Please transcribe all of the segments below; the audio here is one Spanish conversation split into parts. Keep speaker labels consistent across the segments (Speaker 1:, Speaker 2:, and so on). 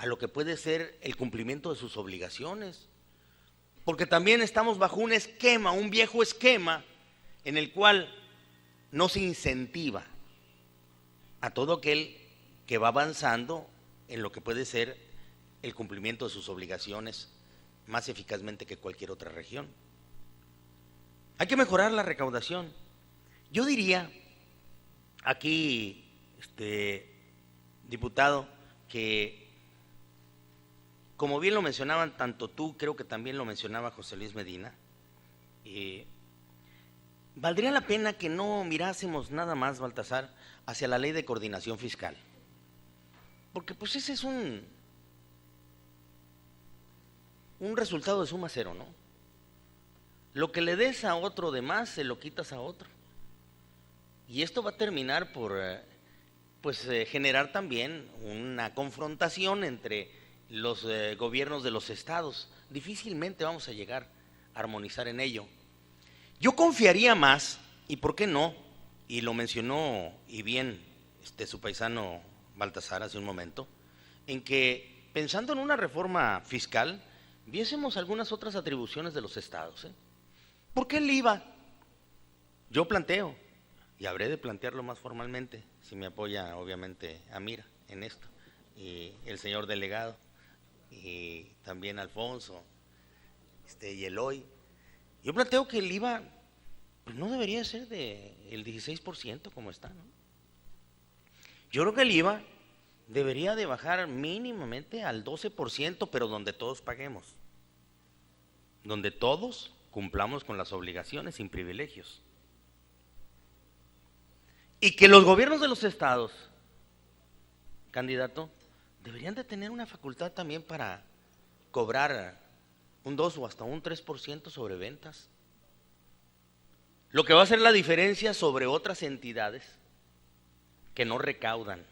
Speaker 1: a lo que puede ser el cumplimiento de sus obligaciones. Porque también estamos bajo un esquema, un viejo esquema, en el cual no se incentiva a todo aquel que va avanzando en lo que puede ser el cumplimiento de sus obligaciones más eficazmente que cualquier otra región. Hay que mejorar la recaudación. Yo diría aquí, diputado, que como bien lo mencionaban tanto tú, creo que también lo mencionaba José Luis Medina, valdría la pena que no mirásemos nada más, Baltasar, hacia la ley de coordinación fiscal, porque pues ese es un resultado de suma cero, ¿no? Lo que le des a otro de más, se lo quitas a otro. Y esto va a terminar por generar también una confrontación entre los gobiernos de los estados. Difícilmente vamos a llegar a armonizar en ello. Yo confiaría más, y por qué no, y lo mencionó y bien su paisano Baltasar hace un momento, en que pensando en una reforma fiscal, viésemos algunas otras atribuciones de los estados. ¿Por qué el IVA? Yo planteo, y habré de plantearlo más formalmente, si me apoya obviamente Amira en esto, y el señor delegado, y también Alfonso, y Eloy. Yo planteo que el IVA pues no debería ser del 16% como está, ¿no? Yo creo que el IVA debería de bajar mínimamente al 12%, pero donde todos paguemos, donde todos cumplamos con las obligaciones sin privilegios. Y que los gobiernos de los estados, candidato, deberían de tener una facultad también para cobrar un 2 o hasta un 3% sobre ventas. Lo que va a hacer la diferencia sobre otras entidades que no recaudan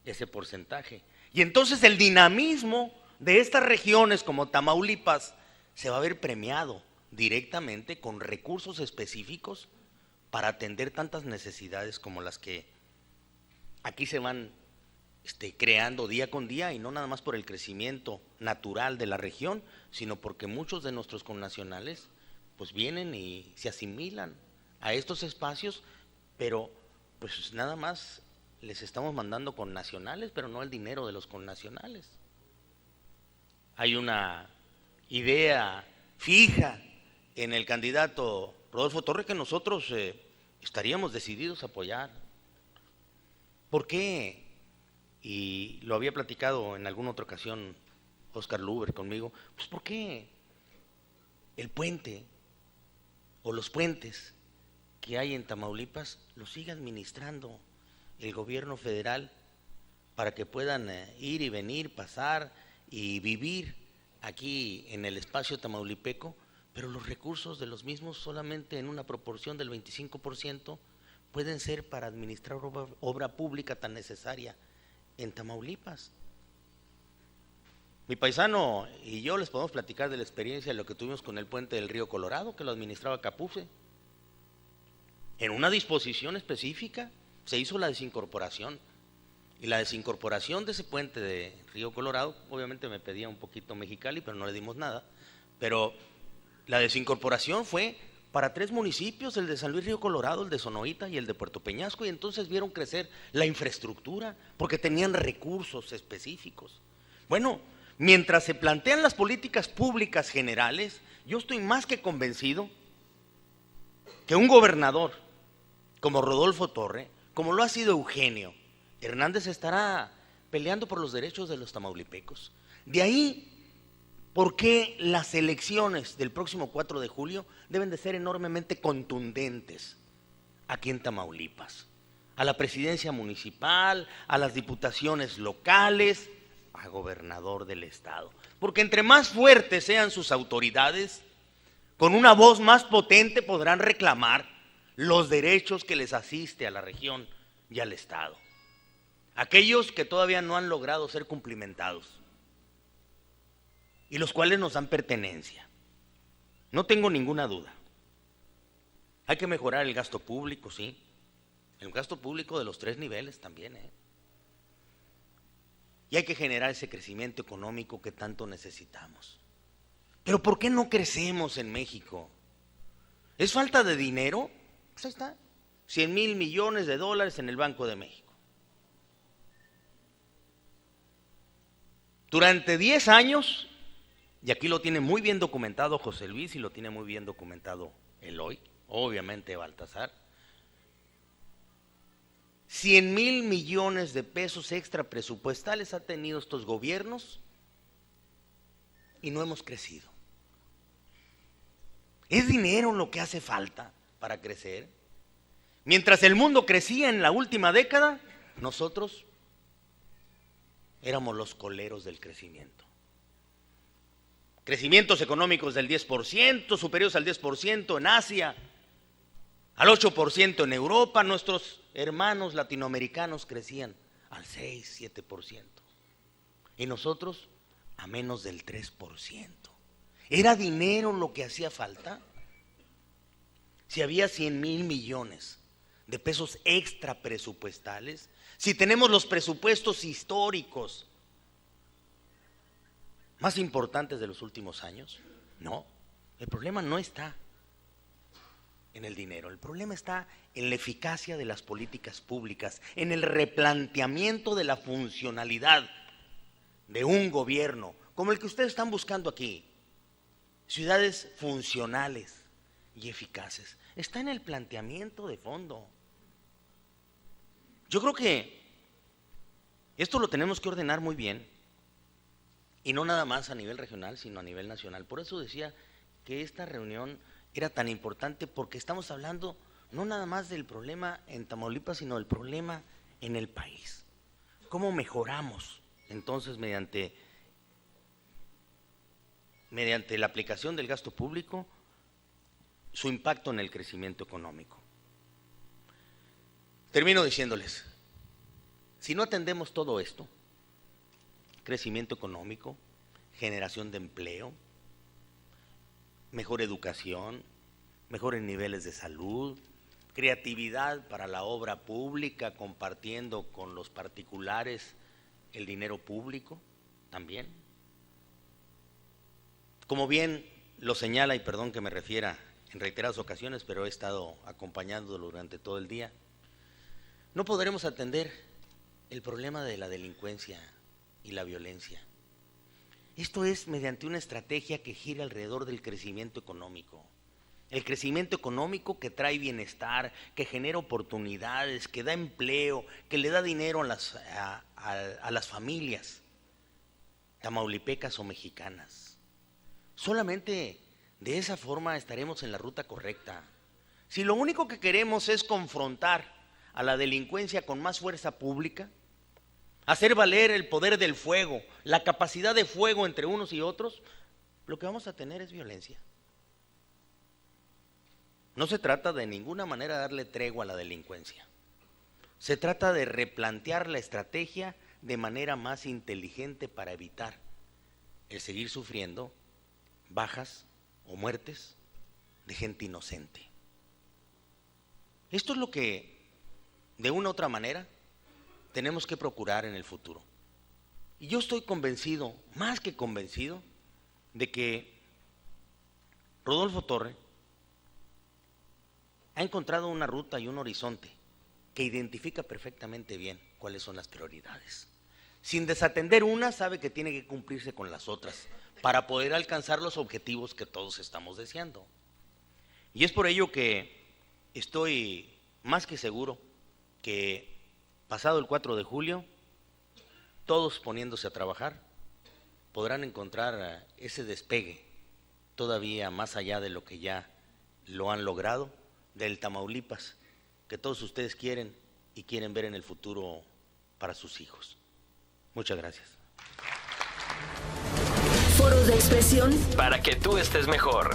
Speaker 1: ese porcentaje. Y entonces el dinamismo de estas regiones como Tamaulipas se va a ver premiado directamente con recursos específicos para atender tantas necesidades como las que aquí se van creando día con día, y no nada más por el crecimiento natural de la región, sino porque muchos de nuestros connacionales pues vienen y se asimilan a estos espacios, pero pues nada más les estamos mandando connacionales, pero no el dinero de los connacionales. Hay una idea fija en el candidato Rodolfo Torres que nosotros estaríamos decididos a apoyar. ¿Por qué? Y lo había platicado en alguna otra ocasión Oscar Luber conmigo. Pues ¿por qué el puente o los puentes que hay en Tamaulipas los sigue administrando el gobierno federal para que puedan ir y venir, pasar y vivir aquí en el espacio tamaulipeco, pero los recursos de los mismos solamente en una proporción del 25% pueden ser para administrar obra pública tan necesaria en Tamaulipas? Mi paisano y yo les podemos platicar de la experiencia de lo que tuvimos con el puente del río Colorado, que lo administraba Capufe. En una disposición específica se hizo la desincorporación, y la desincorporación de ese puente de río Colorado, obviamente me pedía un poquito Mexicali, pero no le dimos nada, pero la desincorporación fue para 3 municipios, el de San Luis Río Colorado, el de Sonoita y el de Puerto Peñasco, y entonces vieron crecer la infraestructura porque tenían recursos específicos. Bueno, mientras se plantean las políticas públicas generales, yo estoy más que convencido que un gobernador como Rodolfo Torres, como lo ha sido Eugenio Hernández, estará peleando por los derechos de los tamaulipecos. De ahí, ¿por qué las elecciones del próximo 4 de julio deben de ser enormemente contundentes aquí en Tamaulipas? A la presidencia municipal, a las diputaciones locales, a gobernador del estado. Porque entre más fuertes sean sus autoridades, con una voz más potente podrán reclamar los derechos que les asiste a la región y al estado. Aquellos que todavía no han logrado ser cumplimentados y los cuales nos dan pertenencia. No tengo ninguna duda. Hay que mejorar el gasto público, sí. El gasto público de los 3 niveles también, y hay que generar ese crecimiento económico que tanto necesitamos. Pero ¿por qué no crecemos en México? ¿Es falta de dinero? Pues ahí está, 100,000 millones de dólares en el Banco de México. Durante 10 años, y aquí lo tiene muy bien documentado José Luis y lo tiene muy bien documentado Eloy, obviamente Baltasar, 100,000 millones de pesos extra presupuestales ha tenido estos gobiernos y no hemos crecido. ¿Es dinero lo que hace falta para crecer? Mientras el mundo crecía en la última década, nosotros éramos los coleros del crecimiento. Crecimientos económicos del 10%, superiores al 10% en Asia, al 8% en Europa. Nuestros hermanos latinoamericanos crecían al 6, 7%. Y nosotros a menos del 3%. ¿Era dinero lo que hacía falta? Si había 100,000 millones de pesos extra presupuestales, si tenemos los presupuestos históricos más importantes de los últimos años, no, el problema no está en el dinero, el problema está en la eficacia de las políticas públicas, en el replanteamiento de la funcionalidad de un gobierno, como el que ustedes están buscando aquí, ciudades funcionales y eficaces. Está en el planteamiento de fondo. Yo creo que esto lo tenemos que ordenar muy bien, y no nada más a nivel regional, sino a nivel nacional. Por eso decía que esta reunión era tan importante, porque estamos hablando no nada más del problema en Tamaulipas, sino del problema en el país. ¿Cómo mejoramos entonces mediante la aplicación del gasto público su impacto en el crecimiento económico? Termino diciéndoles, si no atendemos todo esto, crecimiento económico, generación de empleo, mejor educación, mejores niveles de salud, creatividad para la obra pública, compartiendo con los particulares el dinero público también. Como bien lo señala, y perdón que me refiera en reiteradas ocasiones, pero he estado acompañándolo durante todo el día, no podremos atender el problema de la delincuencia y la violencia. Esto es mediante una estrategia que gira alrededor del crecimiento económico. El crecimiento económico que trae bienestar, que genera oportunidades, que da empleo, que le da dinero a las familias tamaulipecas o mexicanas. Solamente de esa forma estaremos en la ruta correcta. Si lo único que queremos es confrontar a la delincuencia con más fuerza pública, hacer valer el poder del fuego, la capacidad de fuego entre unos y otros, lo que vamos a tener es violencia. No se trata de ninguna manera de darle tregua a la delincuencia. Se trata de replantear la estrategia de manera más inteligente para evitar el seguir sufriendo bajas o muertes de gente inocente. Esto es lo que, de una u otra manera, tenemos que procurar en el futuro. Y yo estoy convencido, más que convencido, de que Rodolfo Torre ha encontrado una ruta y un horizonte que identifica perfectamente bien cuáles son las prioridades. Sin desatender una, sabe que tiene que cumplirse con las otras para poder alcanzar los objetivos que todos estamos deseando. Y es por ello que estoy más que seguro que pasado el 4 de julio, todos poniéndose a trabajar, podrán encontrar ese despegue todavía más allá de lo que ya lo han logrado, del Tamaulipas que todos ustedes quieren y quieren ver en el futuro para sus hijos. Muchas gracias.
Speaker 2: Foros de expresión
Speaker 3: Para que tú estés mejor.